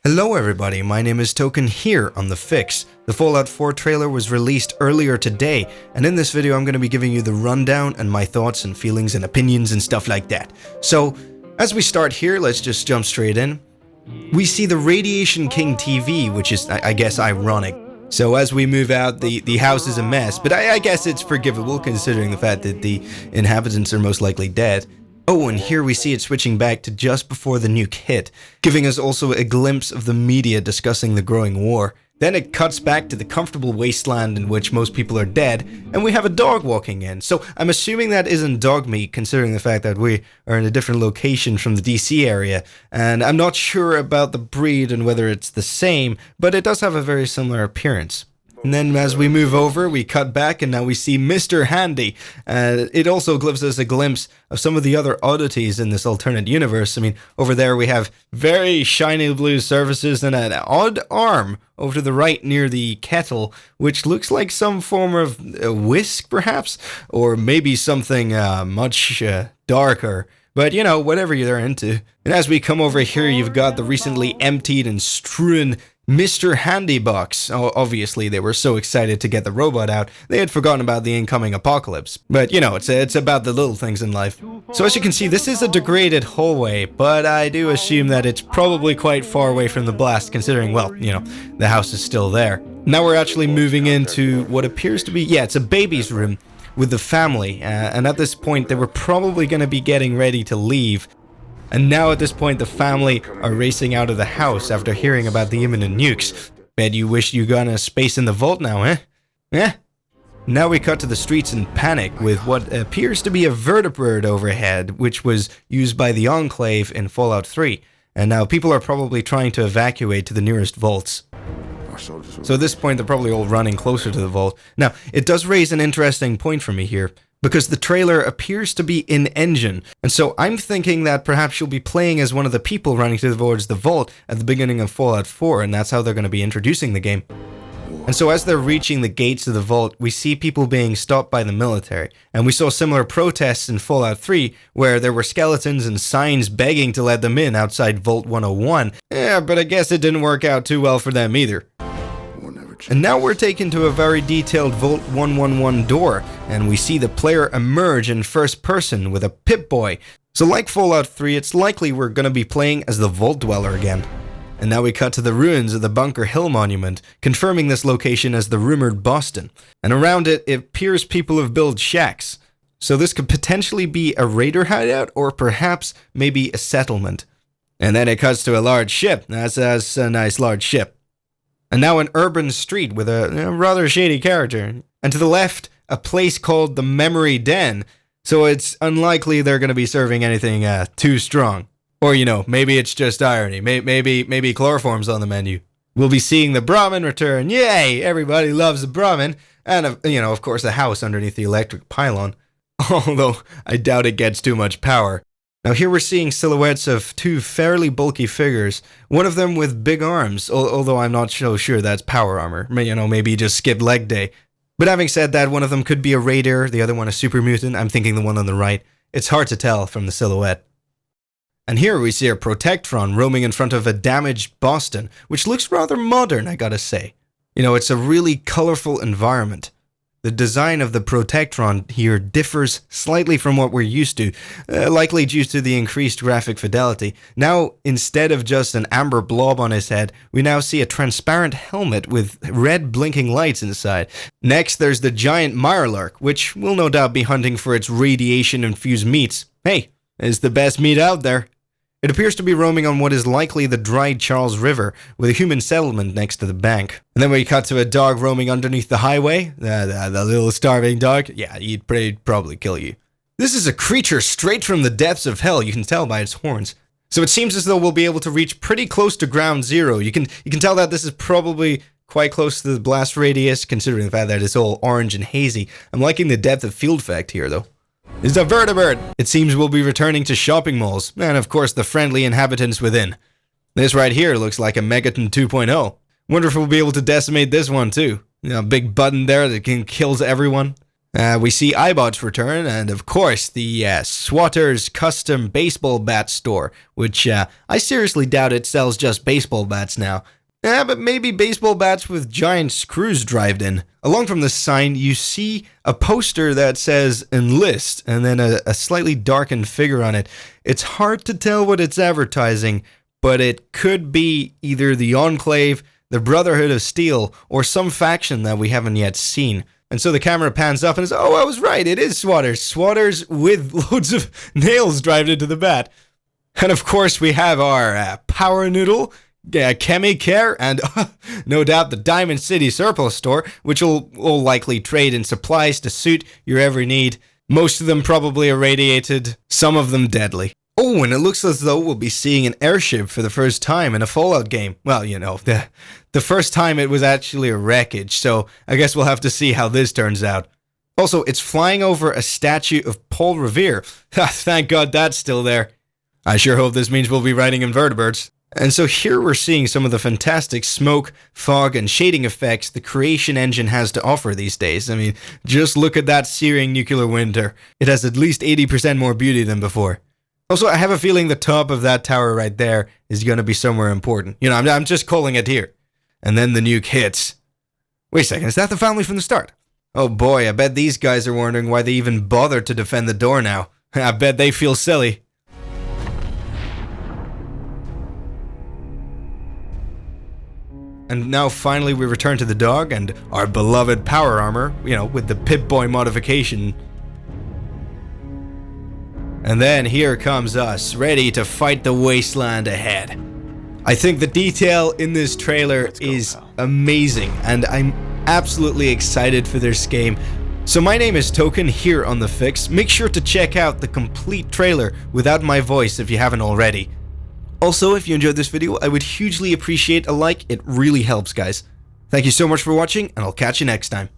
Hello everybody, my name is Token here on The Fix. The Fallout 4 trailer was released earlier today, and in this video I'm going to be giving you the rundown and my thoughts and feelings and opinions and stuff like that. So, as we start here, let's just jump straight in. We see the Radiation King TV, which is, I guess, ironic. So as we move out, the house is a mess, but I guess it's forgivable considering the fact that the inhabitants are most likely dead. Oh, and here we see it switching back to just before the nuke hit, giving us also a glimpse of the media discussing the growing war. Then it cuts back to the comfortable wasteland in which most people are dead, and we have a dog walking in. So I'm assuming that isn't dog meat, considering the fact that we are in a different location from the DC area, and I'm not sure about the breed and whether it's the same, but it does have a very similar appearance. And then as we move over, we cut back and now we see Mr. Handy. It also gives us a glimpse of some of the other oddities in this alternate universe. I mean, over there we have very shiny blue surfaces and an odd arm over to the right near the kettle, which looks like some form of whisk, perhaps? Or maybe something much darker. But, you know, whatever you're into. And as we come over here, you've got the recently emptied and strewn Mr. Handy box. Oh, obviously, they were so excited to get the robot out, they had forgotten about the incoming apocalypse. But, you know, it's about the little things in life. So as you can see, this is a degraded hallway, but I do assume that it's probably quite far away from the blast, considering, well, you know, the house is still there. Now we're actually moving into what appears to be, it's a baby's room with the family, and at this point, they were probably going to be getting ready to leave. And now at this point, the family are racing out of the house after hearing about the imminent nukes. Bet you wish you got a space in the vault now, eh? Eh? Now we cut to the streets in panic with what appears to be a vertibird overhead, which was used by the Enclave in Fallout 3. And now people are probably trying to evacuate to the nearest vaults. So at this point, they're probably all running closer to the vault. Now, it does raise an interesting point for me here, because the trailer appears to be in-engine, and so I'm thinking that perhaps you'll be playing as one of the people running towards the vault at the beginning of Fallout 4, and that's how they're going to be introducing the game. And so as they're reaching the gates of the vault, we see people being stopped by the military, and we saw similar protests in Fallout 3, where there were skeletons and signs begging to let them in outside Vault 101. Yeah, but I guess it didn't work out too well for them either. And now we're taken to a very detailed Vault 111 door, and we see the player emerge in first person with a Pip-Boy. So like Fallout 3, it's likely we're going to be playing as the Vault Dweller again. And now we cut to the ruins of the Bunker Hill Monument, confirming this location as the rumored Boston. And around it, it appears people have built shacks. So this could potentially be a raider hideout, or perhaps maybe a settlement. And then it cuts to a large ship. That's a nice large ship. And now an urban street with a rather shady character. And to the left, a place called the Memory Den. So it's unlikely they're going to be serving anything too strong. Or, you know, maybe it's just irony. Maybe chloroform's on the menu. We'll be seeing the Brahmin return. Yay! Everybody loves the Brahmin. And, you know, of course, a house underneath the electric pylon. Although, I doubt it gets too much power. Now here we're seeing silhouettes of two fairly bulky figures, one of them with big arms, although I'm not so sure that's power armor. You know, maybe just skip leg day. But having said that, one of them could be a raider, the other one a super mutant. I'm thinking the one on the right. It's hard to tell from the silhouette. And here we see a Protectron roaming in front of a damaged Boston, which looks rather modern, I gotta say. You know, it's a really colorful environment. The design of the Protectron here differs slightly from what we're used to, likely due to the increased graphic fidelity. Now, instead of just an amber blob on his head, we now see a transparent helmet with red blinking lights inside. Next, there's the giant Mirelurk, which will no doubt be hunting for its radiation-infused meats. Hey, it's the best meat out there. It appears to be roaming on what is likely the dried Charles River, with a human settlement next to the bank. And then we cut to a dog roaming underneath the highway. The little starving dog. Yeah, he'd probably kill you. This is a creature straight from the depths of hell, you can tell by its horns. So it seems as though we'll be able to reach pretty close to ground zero. You can tell that this is probably quite close to the blast radius, considering the fact that it's all orange and hazy. I'm liking the depth of field effect here, though. It's a vertibird! It seems we'll be returning to shopping malls, and of course the friendly inhabitants within. This right here looks like a Megaton 2.0. Wonder if we'll be able to decimate this one too. You know, a big button there that kills everyone. We see iBot's return, and of course the Swatter's custom baseball bat store, which I seriously doubt it sells just baseball bats now. But maybe baseball bats with giant screws drived in. Along from the sign, you see a poster that says Enlist, and then a slightly darkened figure on it. It's hard to tell what it's advertising, but it could be either the Enclave, the Brotherhood of Steel, or some faction that we haven't yet seen. And so the camera pans up and says, oh, I was right, it is Swatters. Swatters with loads of nails driven into the bat. And of course we have our Power Noodle, Chemicare, and no doubt the Diamond City Surplus store, which will likely trade in supplies to suit your every need. Most of them probably irradiated, some of them deadly. Oh, and it looks as though we'll be seeing an airship for the first time in a Fallout game. Well, you know, the first time it was actually a wreckage, so I guess we'll have to see how this turns out. Also, it's flying over a statue of Paul Revere. Thank God that's still there. I sure hope this means we'll be riding invertebrates. And so here we're seeing some of the fantastic smoke, fog, and shading effects the Creation Engine has to offer these days. I mean, just look at that searing nuclear winter. It has at least 80% more beauty than before. Also, I have a feeling the top of that tower right there is going to be somewhere important. You know, I'm just calling it here. And then the nuke hits. Wait a second, is that the family from the start? Oh boy, I bet these guys are wondering why they even bothered to defend the door now. I bet they feel silly. And now finally we return to the dog and our beloved power armor, you know, with the Pip-Boy modification. And then here comes us, ready to fight the wasteland ahead. I think the detail in this trailer is amazing, and I'm absolutely excited for this game. So my name is Token here on The Fix. Make sure to check out the complete trailer without my voice if you haven't already. Also, if you enjoyed this video, I would hugely appreciate a like. It really helps, guys. Thank you so much for watching, and I'll catch you next time.